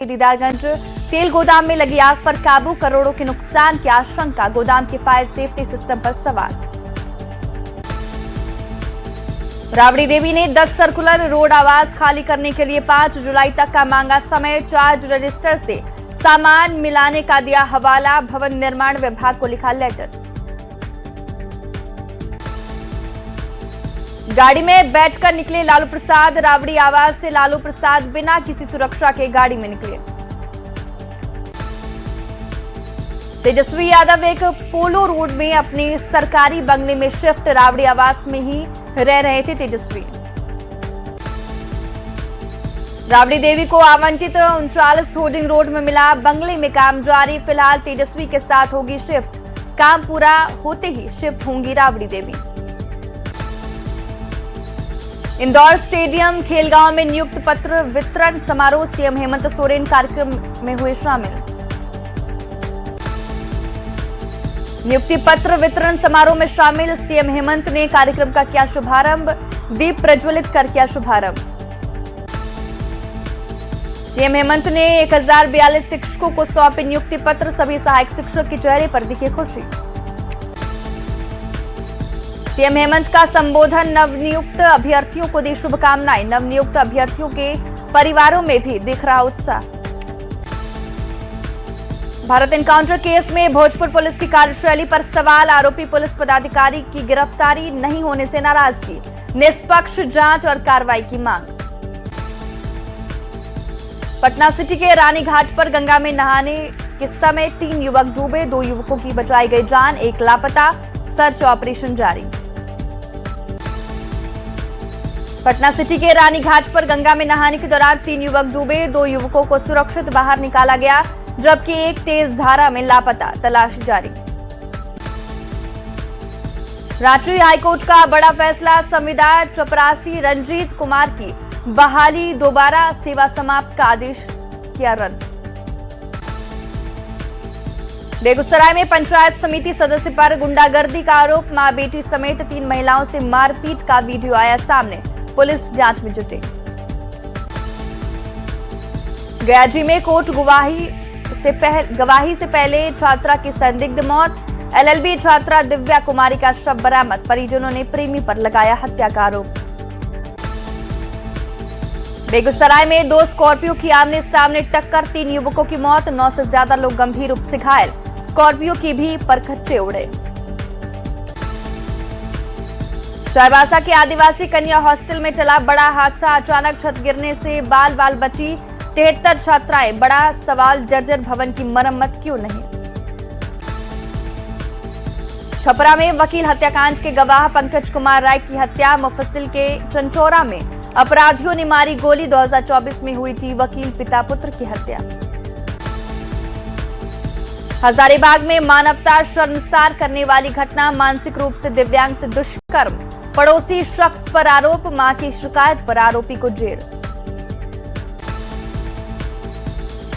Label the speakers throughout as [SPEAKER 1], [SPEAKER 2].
[SPEAKER 1] दीदारगंज तेल गोदाम में लगी आग पर काबू, करोड़ों के नुकसान की आशंका, गोदाम के फायर सेफ्टी सिस्टम पर सवाल। राबड़ी देवी ने 10 सर्कुलर रोड आवास खाली करने के लिए 5 जुलाई तक का मांगा समय, चार्ज रजिस्टर से सामान मिलाने का दिया हवाला, भवन निर्माण विभाग को लिखा लेटर। गाड़ी में बैठकर निकले लालू प्रसाद, राबड़ी आवास से लालू प्रसाद बिना किसी सुरक्षा के गाड़ी में निकले। तेजस्वी यादव एक पोलो रोड में अपने सरकारी बंगले में शिफ्ट, राबड़ी आवास में ही रह रहे थे तेजस्वी। राबड़ी देवी को आवंटित 39 होर्डिंग रोड में मिला बंगले में काम जारी, फिलहाल तेजस्वी के साथ होगी शिफ्ट, काम पूरा होते ही शिफ्ट होंगी राबड़ी देवी। इंदौर स्टेडियम खेलगांव में नियुक्त पत्र वितरण समारोह, सीएम हेमंत सोरेन कार्यक्रम में हुए शामिल। नियुक्ति पत्र वितरण समारोह में शामिल सीएम हेमंत ने कार्यक्रम का किया शुभारंभ, दीप प्रज्वलित कर किया शुभारंभ। सीएम हेमंत ने 1042 शिक्षकों को सौंपे नियुक्ति पत्र, सभी सहायक शिक्षक के चेहरे पर दिखी खुशी। सीएम हेमंत का संबोधन, नवनियुक्त अभ्यर्थियों को दी शुभकामनाएं, नवनियुक्त अभ्यर्थियों के परिवारों में भी दिख रहा उत्साह। भारत एनकाउंटर केस में भोजपुर पुलिस की कार्यशैली पर सवाल, आरोपी पुलिस पदाधिकारी की गिरफ्तारी नहीं होने से नाराजगी, निष्पक्ष जांच और कार्रवाई की मांग। पटना सिटी के रानी घाट पर गंगा में नहाने के समय 3 युवक डूबे, 2 युवकों की बचाई गई जान, 1 लापता, सर्च ऑपरेशन जारी। पटना सिटी के रानी घाट पर गंगा में नहाने के दौरान 3 युवक डूबे, 2 युवकों को सुरक्षित बाहर निकाला गया, जबकि 1 तेज धारा में लापता, तलाशी जारी। रांची हाईकोर्ट का बड़ा फैसला, संविदा चपरासी रंजीत कुमार की बहाली, दोबारा सेवा समाप्त का आदेश किया रद्द। बेगूसराय में पंचायत समिति सदस्य पर गुंडागर्दी का आरोप, मां बेटी समेत 3 महिलाओं से मारपीट का वीडियो आया सामने, पुलिस जांच में जुटी। गयाजी में कोर्ट गवाही से पहले छात्रा की संदिग्ध मौत, एलएलबी छात्रा दिव्या कुमारी का शव बरामद, परिजनों ने प्रेमी पर लगाया हत्या का आरोप। बेगूसराय में 2 स्कॉर्पियो की आमने सामने टक्कर, 3 युवकों की मौत, 9 से ज्यादा लोग गंभीर रूप से घायल, स्कॉर्पियो की भी परखच्चे उड़े। चाईबासा के आदिवासी कन्या हॉस्टल में चला बड़ा हादसा, अचानक छत गिरने से बाल बाल बची 73 छात्राएं, बड़ा सवाल जर्जर भवन की मरम्मत क्यों नहीं। छपरा में वकील हत्याकांड के गवाह पंकज कुमार राय की हत्या, मुफस्सिल के चंचौरा में अपराधियों ने मारी गोली, 2024 में हुई थी वकील पिता पुत्र की हत्या। हजारीबाग में मानवता शर्मसार करने वाली घटना, मानसिक रूप से दिव्यांग से दुष्कर्म, पड़ोसी शख्स पर आरोप, मां की शिकायत पर आरोपी को जेल।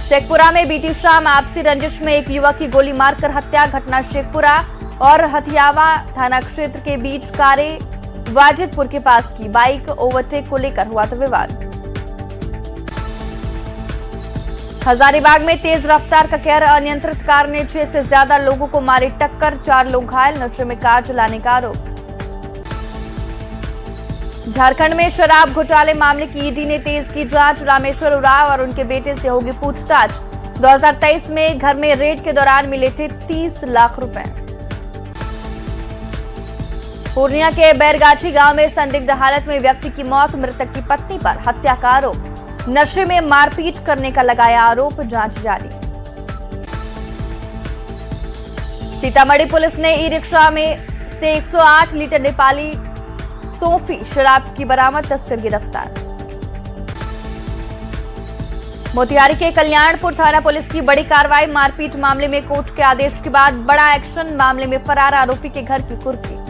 [SPEAKER 1] शेखपुरा में बीती शाम आपसी रंजिश में एक युवक की गोली मारकर हत्या, घटना शेखपुरा और हथियावा थाना क्षेत्र के बीच कारे वाजिदपुर के पास की, बाइक ओवरटेक को लेकर हुआ था विवाद। हजारीबाग में तेज रफ्तार का कहर, अनियंत्रित कार ने 6 से ज्यादा लोगों को मारी टक्कर, 4 लोग घायल, नशे में कार चलाने का आरोप। झारखंड में शराब घोटाले मामले की ईडी ने तेज की जांच, रामेश्वर उरांव और उनके बेटे से होगी पूछताछ। 2023 में घर में रेड के दौरान मिले थे 30 लाख रुपए। पूर्णिया के बैरगाछी गांव में संदिग्ध हालत में व्यक्ति की मौत, मृतक की पत्नी पर हत्या का आरोप, नशे में मारपीट करने का लगाया आरोप, जांच जारी। सीतामढ़ी पुलिस ने ई रिक्शा में से 108 लीटर नेपाली सोफी शराब की बरामद, तस्कर गिरफ्तार। मोतिहारी के कल्याणपुर थाना पुलिस की बड़ी कार्रवाई, मारपीट मामले में कोर्ट के आदेश के बाद बड़ा एक्शन, मामले में फरार आरोपी के घर की कुर्की।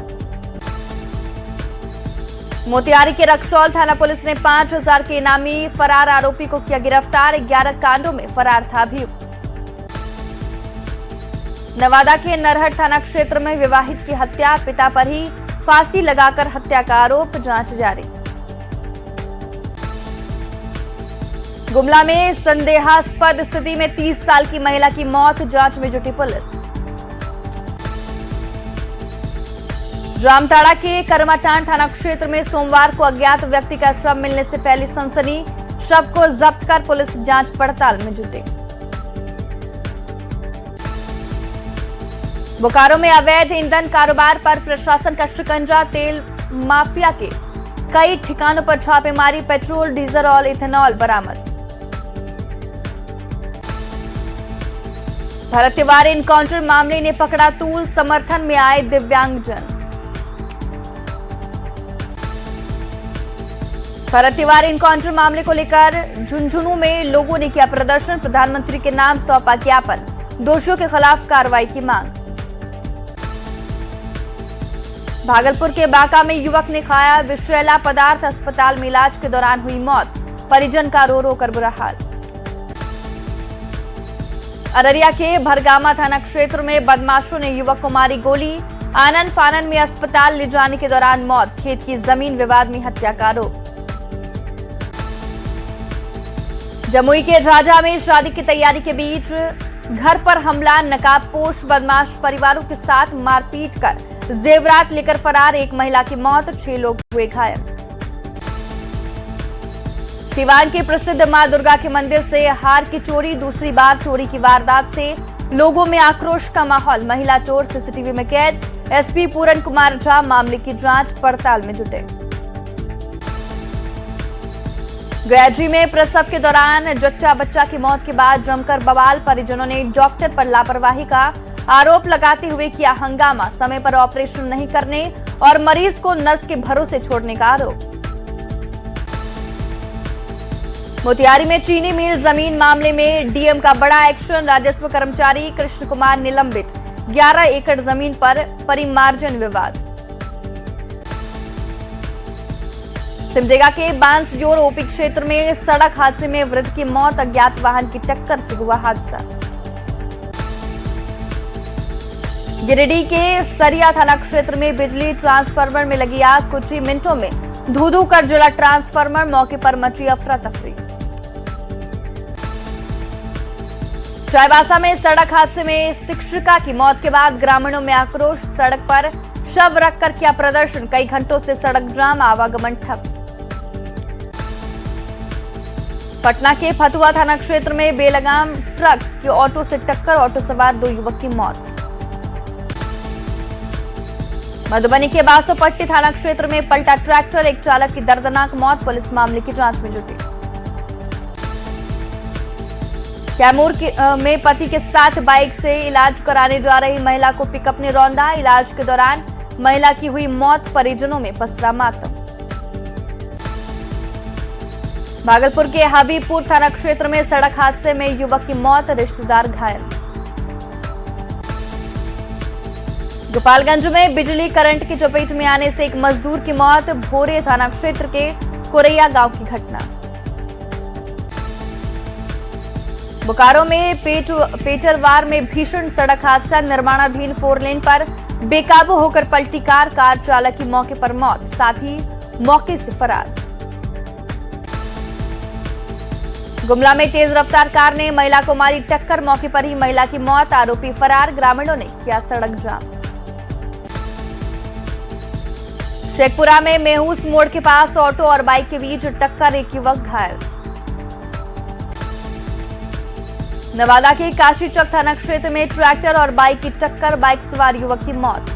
[SPEAKER 1] मोतिहारी के रक्सौल थाना पुलिस ने 5000 के इनामी फरार आरोपी को किया गिरफ्तार, 11 कांडों में फरार था अभियुक्त। नवादा के नरहट थाना क्षेत्र में विवाहित की हत्या, पिता पर ही फांसी लगाकर हत्या का आरोप, जांच जारी। गुमला में संदेहास्पद स्थिति में 30 साल की महिला की मौत, जांच में जुटी पुलिस। जामताड़ा के करमाटांड थाना क्षेत्र में सोमवार को अज्ञात व्यक्ति का शव मिलने से फैली सनसनी, शव को जब्त कर पुलिस जांच पड़ताल में जुटी। बोकारो में अवैध ईंधन कारोबार पर प्रशासन का शिकंजा, तेल माफिया के कई ठिकानों पर छापेमारी, पेट्रोल, डीजल और इथेनॉल बरामद। भरत तिवारी एनकाउंटर मामले ने पकड़ा तूल, समर्थन में आए दिव्यांगजन। भरत तिवारी एनकाउंटर मामले को लेकर झुंझुनू में लोगों ने किया प्रदर्शन, प्रधानमंत्री के नाम सौंपा ज्ञापन, दोषियों के खिलाफ कार्रवाई की मांग। भागलपुर के बांका में युवक ने खाया विषैला पदार्थ, अस्पताल में इलाज के दौरान हुई मौत, परिजन का रो रो कर बुरा हाल। अररिया के भरगामा थाना क्षेत्र में बदमाशों ने युवक को मारी गोली, आनन फानन में अस्पताल ले जाने के दौरान मौत, खेत की जमीन विवाद में हत्या का आरोप। जमुई के झाझा में शादी की तैयारी के बीच घर पर हमला, नकाबपोश बदमाश परिवारों के साथ मारपीट कर जेवरात लेकर फरार, एक महिला की मौत, 6 लोग हुए घायल। सिवान के प्रसिद्ध मां दुर्गा के मंदिर से हार की चोरी, दूसरी बार चोरी की वारदात से लोगों में आक्रोश का माहौल, महिला चोर सीसीटीवी में कैद, एसपी पूरन कुमार झा मामले की जांच पड़ताल में जुटे। गयाजी में प्रसव के दौरान जच्चा बच्चा की मौत के बाद जमकर बवाल, परिजनों ने डॉक्टर पर लापरवाही का आरोप लगाते हुए किया हंगामा, समय पर ऑपरेशन नहीं करने और मरीज को नर्स के भरोसे छोड़ने का आरोप। मोतिहारी में चीनी मिल जमीन मामले में डीएम का बड़ा एक्शन, राजस्व कर्मचारी कृष्ण कुमार निलंबित, 11 एकड़ जमीन पर परिमार्जन विवाद। सिमडेगा के बांसजोर ओपी क्षेत्र में सड़क हादसे में वृद्ध की मौत, अज्ञात वाहन की टक्कर से हुआ हादसा। गिरिडीह के सरिया थाना क्षेत्र में बिजली ट्रांसफार्मर में लगी आग, कुछ ही मिनटों में धू-धू कर जला ट्रांसफार्मर, मौके पर मची अफरा तफरी। चाईबासा में सड़क हादसे में शिक्षिका की मौत के बाद ग्रामीणों में आक्रोश, सड़क पर शव रखकर किया प्रदर्शन, कई घंटों से सड़क जाम, आवागमन ठप। पटना के फतुहा थाना क्षेत्र में बेलगाम ट्रक की ऑटो से टक्कर, ऑटो सवार 2 युवक की मौत। मधुबनी के बासोपट्टी थाना क्षेत्र में पलटा ट्रैक्टर, एक चालक की दर्दनाक मौत, पुलिस मामले की जांच में जुटी। कैमूर में पति के साथ बाइक से इलाज कराने जा रही महिला को पिकअप ने रौंदा, इलाज के दौरान महिला की हुई मौत, परिजनों में पसरा मातम। भागलपुर के हबीबपुर थाना क्षेत्र में सड़क हादसे में युवक की मौत, रिश्तेदार घायल। गोपालगंज में बिजली करंट की चपेट में आने से एक मजदूर की मौत, भोरे थाना क्षेत्र के कोरैया गांव की घटना। बोकारो में पेटरवार में भीषण सड़क हादसा, निर्माणाधीन 4 लेन पर बेकाबू होकर पलटी कार, कार चालक की मौके पर मौत, साथ ही मौके से फरार। गुमला में तेज रफ्तार कार ने महिला को मारी टक्कर, मौके पर ही महिला की मौत, आरोपी फरार, ग्रामीणों ने किया सड़क जाम। शेखपुरा में मेहूस मोड़ के पास ऑटो और बाइक के बीच टक्कर, एक युवक घायल। नवादा के काशीचक थाना क्षेत्र में ट्रैक्टर और बाइक की टक्कर, बाइक सवार युवक की मौत।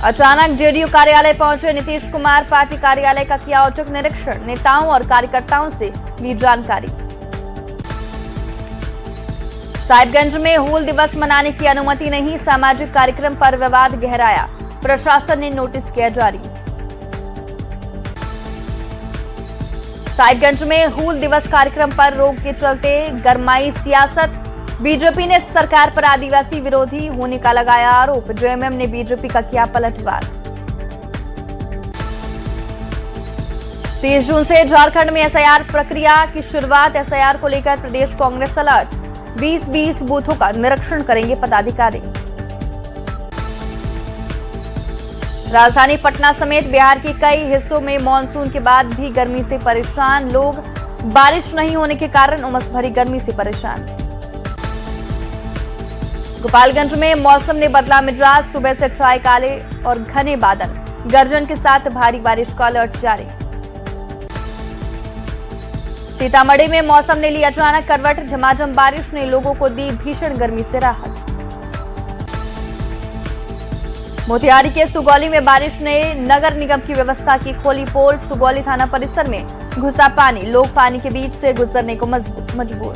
[SPEAKER 1] अचानक जेडीयू कार्यालय पहुंचे नीतीश कुमार, पार्टी कार्यालय का किया औचक निरीक्षण, नेताओं और कार्यकर्ताओं से ली जानकारी। साहिबगंज में हूल दिवस मनाने की अनुमति नहीं, सामाजिक कार्यक्रम पर विवाद गहराया, प्रशासन ने नोटिस किया जारी। साहिबगंज में हूल दिवस कार्यक्रम पर रोक के चलते गरमाई सियासत, बीजेपी ने सरकार पर आदिवासी विरोधी होने का लगाया आरोप, जेएमएम ने बीजेपी का किया पलटवार। 30 जून से झारखंड में एसआईआर प्रक्रिया की शुरुआत, एसआईआर को लेकर प्रदेश कांग्रेस अलर्ट, 20-20 बूथों का निरीक्षण करेंगे पदाधिकारी। राजधानी पटना समेत बिहार के कई हिस्सों में मानसून के बाद भी गर्मी से परेशान लोग। बारिश नहीं होने के कारण उमस भरी गर्मी से परेशान। गोपालगंज में मौसम ने बदला मिजाज, सुबह से छाए काले और घने बादल, गर्जन के साथ भारी बारिश का अलर्ट जारी। सीतामढ़ी में मौसम ने ली अचानक करवट, झमाझम बारिश ने लोगों को दी भीषण गर्मी से राहत। मोतिहारी के सुगौली में बारिश ने नगर निगम की व्यवस्था की खोली पोल, सुगौली थाना परिसर में घुसा पानी, लोग पानी के बीच से गुजरने को मजबूर।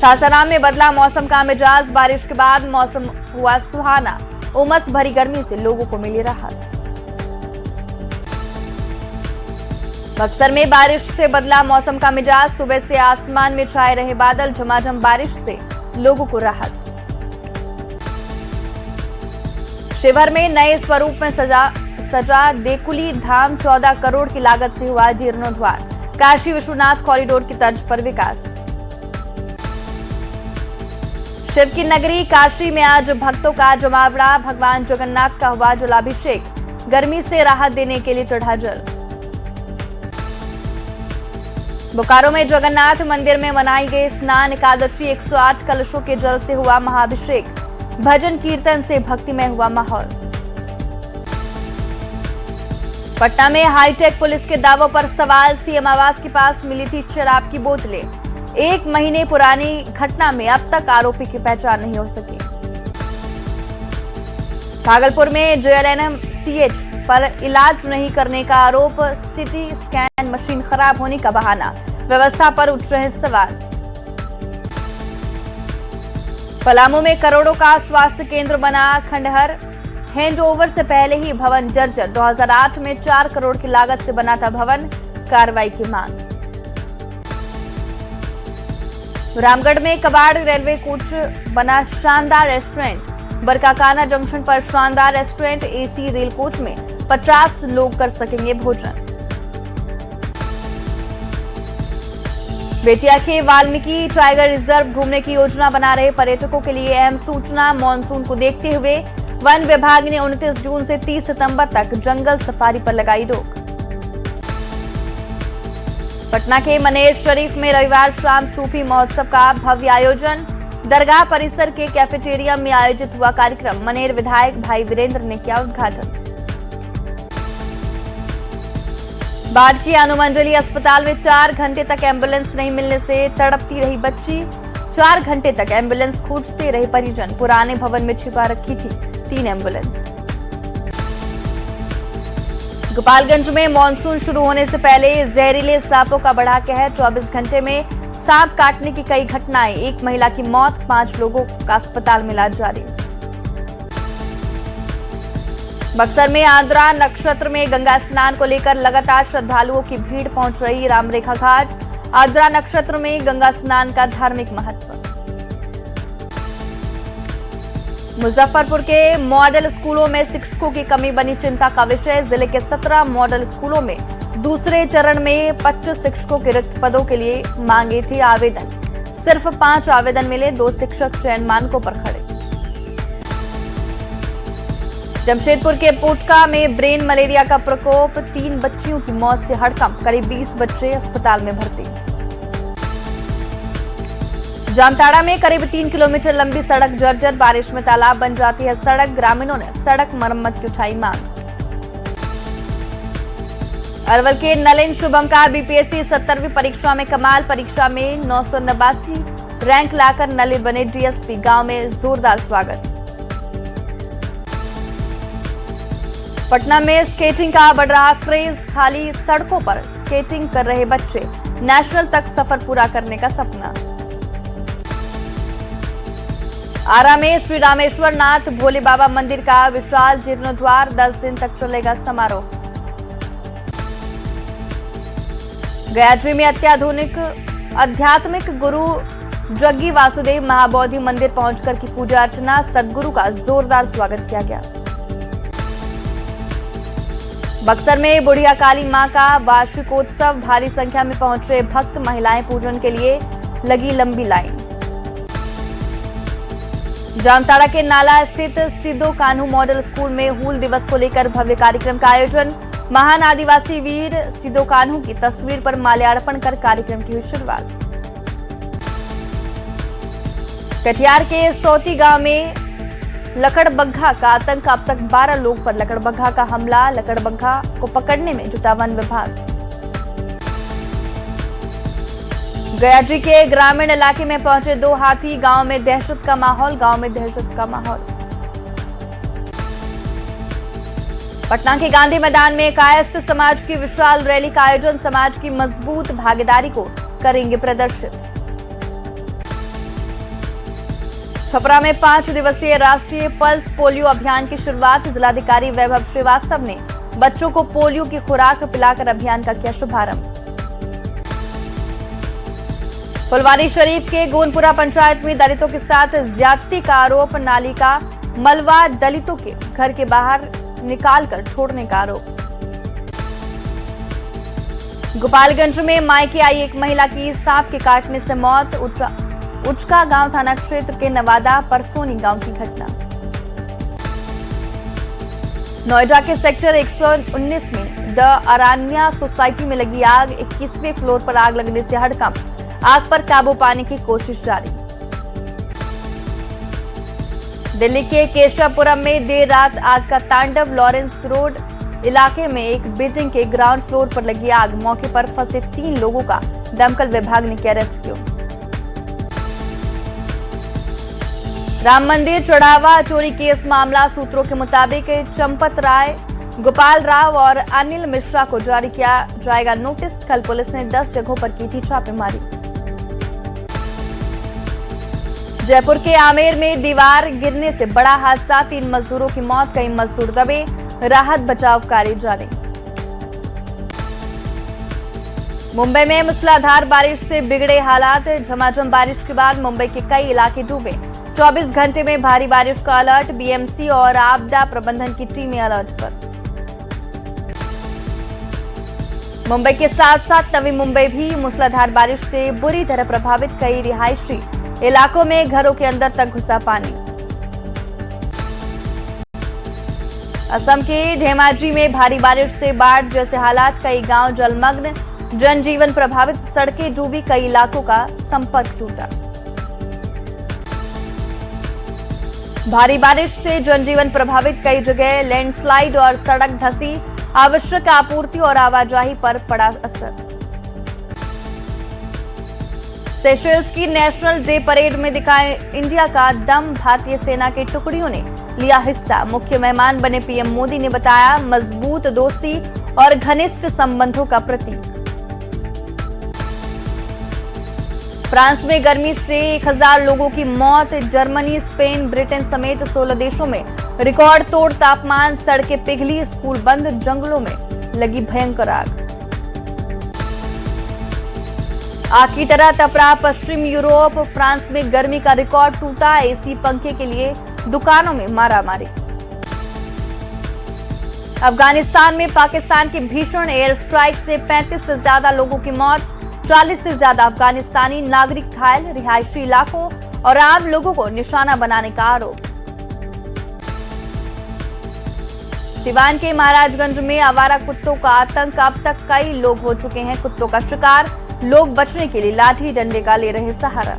[SPEAKER 1] सासाराम में बदला मौसम का मिजाज, बारिश के बाद मौसम हुआ सुहाना, उमस भरी गर्मी से लोगों को मिली राहत। बक्सर में बारिश से बदला मौसम का मिजाज, सुबह से आसमान में छाए रहे बादल, झमाझम बारिश से लोगों को राहत। शिवहर में नए स्वरूप में सजा देकुली धाम, 14 करोड़ की लागत से हुआ जीर्णोद्धार, काशी विश्वनाथ कॉरिडोर की तर्ज पर विकास। शिव की नगरी काशी में आज भक्तों का जमावड़ा, भगवान जगन्नाथ का हुआ जलाभिषेक, गर्मी से राहत देने के लिए चढ़ा जल। बोकारो में जगन्नाथ मंदिर में मनाई गई स्नान एकादशी, 108 कलशों के जल से हुआ महाअभिषेक, भजन कीर्तन से भक्तिमय हुआ माहौल। पटना में हाईटेक पुलिस के दावों पर सवाल, सीएम आवास के पास मिली थी शराब की बोतलें, 1 महीने पुरानी घटना में अब तक आरोपी की पहचान नहीं हो सकी। भागलपुर में जेएलएनएमसीएच पर इलाज नहीं करने का आरोप, सिटी स्कैन मशीन खराब होने का बहाना, व्यवस्था पर उठ रहे सवाल। पलामू में करोड़ों का स्वास्थ्य केंद्र बना खंडहर, हैंडओवर से पहले ही भवन जर्जर, 2008 में 4 करोड़ की लागत से बना था भवन, कार्रवाई की मांग। रामगढ़ में कबाड़ रेलवे कोच बना शानदार रेस्टोरेंट, बरकाकाना जंक्शन पर शानदार रेस्टोरेंट, एसी रेल कोच में 50 लोग कर सकेंगे भोजन। बेतिया के वाल्मीकि टाइगर रिजर्व घूमने की योजना बना रहे पर्यटकों के लिए अहम सूचना, मानसून को देखते हुए वन विभाग ने 29 जून से 30 सितंबर तक जंगल सफारी पर लगाई रोक। पटना के मनेर शरीफ में रविवार शाम सूफी महोत्सव का भव्य आयोजन, दरगाह परिसर के कैफेटेरिया में आयोजित हुआ कार्यक्रम, मनेर विधायक भाई वीरेंद्र ने किया उद्घाटन। बाढ़ की अनुमंडलीय अस्पताल में 4 घंटे तक एम्बुलेंस नहीं मिलने से तड़पती रही बच्ची, 4 घंटे तक एम्बुलेंस खोजते रहे परिजन, पुराने भवन में छिपा रखी थी 3 एम्बुलेंस। गोपालगंज में मानसून शुरू होने से पहले जहरीले सांपों का बढ़ा कहर, 24 घंटे में सांप काटने की कई घटनाएं, 1 महिला की मौत, 5 लोगों का अस्पताल में इलाज जारी। बक्सर में आर्द्रा नक्षत्र में गंगा स्नान को लेकर लगातार श्रद्धालुओं की भीड़ पहुंच रही रामरेखा घाट, आर्द्रा नक्षत्र में गंगा स्नान का धार्मिक महत्व। मुजफ्फरपुर के मॉडल स्कूलों में शिक्षकों की कमी बनी चिंता का विषय, जिले के 17 मॉडल स्कूलों में दूसरे चरण में 25 शिक्षकों के रिक्त पदों के लिए मांगे थे आवेदन, सिर्फ 5 आवेदन मिले, 2 शिक्षक चयन मानकों पर खड़े। जमशेदपुर के पोटका में ब्रेन मलेरिया का प्रकोप, 3 बच्चियों की मौत से हड़कंप, करीब 20 बच्चे अस्पताल में भर्ती। जामताड़ा में करीब 3 किलोमीटर लंबी सड़क जर्जर, बारिश में तालाब बन जाती है सड़क, ग्रामीणों ने सड़क मरम्मत की उठाई मांग। अरवल के नलिन शुभम का बीपीएससी 70वीं परीक्षा में कमाल, परीक्षा में 989 रैंक लाकर नलिन बने डीएसपी, गांव में जोरदार स्वागत। पटना में स्केटिंग का बढ़ रहा क्रेज, खाली सड़कों पर स्केटिंग कर रहे बच्चे, नेशनल तक सफर पूरा करने का सपना। आरा में श्री रामेश्वर नाथ भोले बाबा मंदिर का विशाल जीर्णोद्धार, 10 दिन तक चलेगा समारोह। गयाद्री में अत्याधुनिक आध्यात्मिक गुरु जग्गी वासुदेव महाबोधि मंदिर पहुंचकर की पूजा अर्चना, सदगुरु का जोरदार स्वागत किया गया। बक्सर में बुढ़िया काली मां का वार्षिकोत्सव, भारी संख्या में पहुंच रहे भक्त, महिलाएं पूजन के लिए लगी लंबी लाइन। जामताड़ा के नाला स्थित सिद्धो कान्हू मॉडल स्कूल में हूल दिवस को लेकर भव्य कार्यक्रम का आयोजन। महान आदिवासी वीर सिद्धो कान्हू की तस्वीर पर माल्यार्पण कर कार्यक्रम की हुई शुरुआत। कटिहार के सौती गांव में लकड़बग्घा का आतंक, अब तक 12 लोग पर लकड़बग्घा का हमला। लकड़बग्घा को पकड़ने में जुटा वन विभाग। गयाजी के ग्रामीण इलाके में पहुंचे 2 हाथी, गांव में दहशत का माहौल। पटना के गांधी मैदान में कायस्थ समाज की विशाल रैली का आयोजन। समाज की मजबूत भागीदारी को करेंगे प्रदर्शित। छपरा में 5 दिवसीय राष्ट्रीय पल्स पोलियो अभियान की शुरुआत। जिलाधिकारी वैभव श्रीवास्तव ने बच्चों को पोलियो की खुराक पिलाकर अभियान का किया शुभारंभ। फुलवारी शरीफ के गोनपुरा पंचायत में दलितों के साथ ज्यादती का आरोप। नाली का मलबा दलितों के घर के बाहर निकालकर छोड़ने का आरोप। गोपालगंज में मायके आई एक महिला की सांप के काटने से मौत। उचका गांव थाना क्षेत्र के नवादा परसोनी गांव की घटना। नोएडा के सेक्टर 119 में द अरानिया सोसाइटी में लगी आग। 21वें फ्लोर पर आग लगने से हड़कंप। आग पर काबू पाने की कोशिश जारी। दिल्ली के केशवपुरम में देर रात आग का तांडव। लॉरेंस रोड इलाके में एक बिल्डिंग के ग्राउंड फ्लोर पर लगी आग। मौके पर फंसे 3 लोगों का दमकल विभाग ने किया रेस्क्यू। राम मंदिर चढ़ावा चोरी केस मामला। सूत्रों के मुताबिक चंपत राय, गोपाल राव और अनिल मिश्रा को जारी किया जाएगा नोटिस। कल पुलिस ने 10 जगहों पर की थी छापेमारी। जयपुर के आमेर में दीवार गिरने से बड़ा हादसा। 3 मजदूरों की मौत, कई मजदूर दबे। राहत बचाव कार्य जारी। मुंबई में मूसलाधार बारिश से बिगड़े हालात। झमाझम बारिश के बाद मुंबई के कई इलाके डूबे। 24 घंटे में भारी बारिश का अलर्ट। बीएमसी और आपदा प्रबंधन की टीमें अलर्ट पर। मुंबई के साथ साथ नवी मुंबई भी मूसलाधार बारिश से बुरी तरह प्रभावित। कई रिहायशी इलाकों में घरों के अंदर तक घुसा पानी। असम के धेमाजी में भारी बारिश से बाढ़ जैसे हालात। कई गांव जलमग्न, जनजीवन प्रभावित। सड़कें डूबी, कई इलाकों का संपर्क टूटा। भारी बारिश से जनजीवन प्रभावित। कई जगह लैंडस्लाइड और सड़क धंसी। आवश्यक आपूर्ति और आवाजाही पर पड़ा असर। सेशेल्स की नेशनल डे परेड में दिखाए इंडिया का दम। भारतीय सेना की टुकड़ियों ने लिया हिस्सा। मुख्य मेहमान बने पीएम मोदी ने बताया मजबूत दोस्ती और घनिष्ठ संबंधों का प्रतीक। फ्रांस में गर्मी से 1000 लोगों की मौत। जर्मनी, स्पेन, ब्रिटेन समेत 16 देशों में रिकॉर्ड तोड़ तापमान। सड़कें पिघली, स्कूल बंद। जंगलों में लगी भयंकर आग। आग की तरह तपरा पश्चिम यूरोप। फ्रांस में गर्मी का रिकॉर्ड टूटा। एसी पंखे के लिए दुकानों में मारामारी। अफगानिस्तान में पाकिस्तान की भीषण एयर स्ट्राइक से 35 से ज्यादा लोगों की मौत। 40 से ज्यादा अफगानिस्तानी नागरिक घायल। रिहायशी इलाकों और आम लोगों को निशाना बनाने का आरोप। सिवान के महाराजगंज में आवारा कुत्तों का आतंक। अब तक कई लोग हो चुके हैं कुत्तों का शिकार। लोग बचने के लिए लाठी डंडे का ले रहे सहारा।